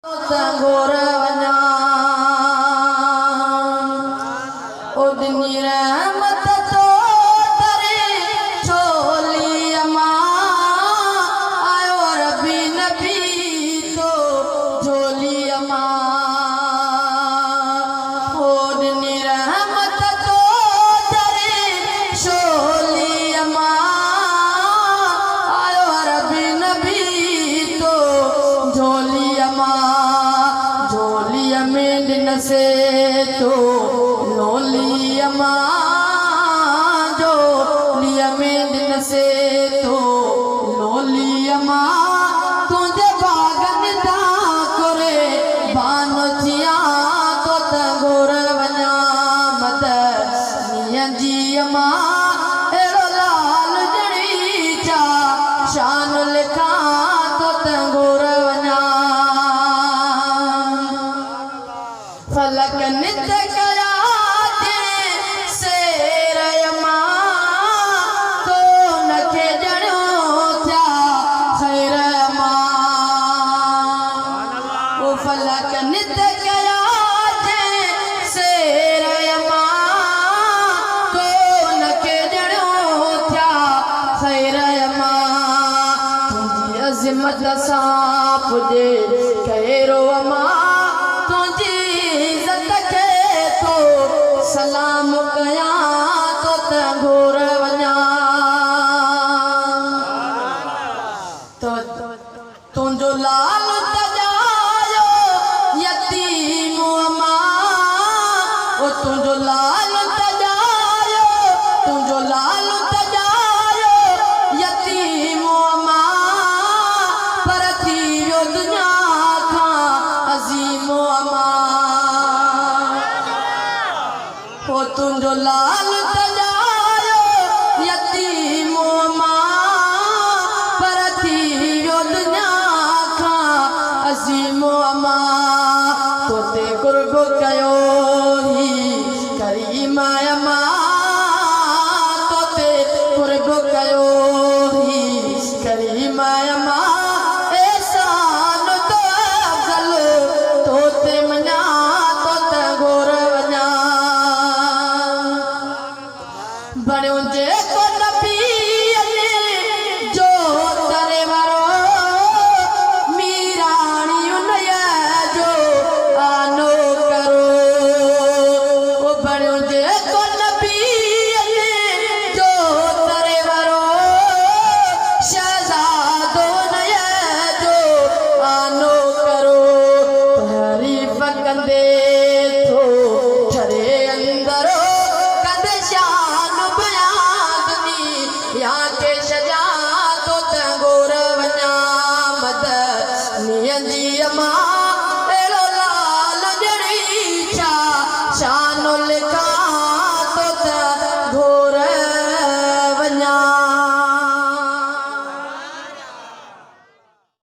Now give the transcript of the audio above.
घोर वञा उदनी रहमत तो तरे छोली अमा आयो रबी नबी तो झोली अमा उदनी रहमत तो तरे छोली अमा आयो रबी नबी तो झोली अमा झोलिया में दिन से तो नोली अमा झोलिया में दिन से तो नोली अमा तुझे बागन दा करे बानोचिया तो तगोर वञा मत नियं जी अमा एड़ो लाल जड़ी चा शान लिखा तो तगोर वञा फलक नित कया दे शेर अमा तो नखे जड़ो थिया खैर अमा वो फलक नित कया दे शेर अमा तो नखे जड़ो थिया खैर अमा तुझी अज़मत सां पुॼे कहिड़ो अमा सलाम कया तो तगोर वञा तो तुंहिंजो लाल तजायो यतीम अमा ओ तुंहिंजो लाल तजायो तुंहिंजो लाल तजायो यतीम अमा पर थी वियो दुनिया खां अज़ीम अमा ओ तुंहिंजो लाल तजायो यतीम अमा पर थी वियो दुनिया खां अज़ीम अमा तोते कुर्ब कयो ही करीम अमा तोते कुर्ब कयो ही करीम अमा एहसान तो अफ़ज़ल तोते मञा तो तगोर वञा बणियो जेको नबीअ जो तरे वारो मीराणी उनया जो आनो करो ओ बणियो जेको नबीअ जो तरे वारो शहज़ादो उनया जो आनो करो तारीफ़ कंदे थो ठरे अंदरो या के सजा तो तगोर वञा मद नियं जी अमा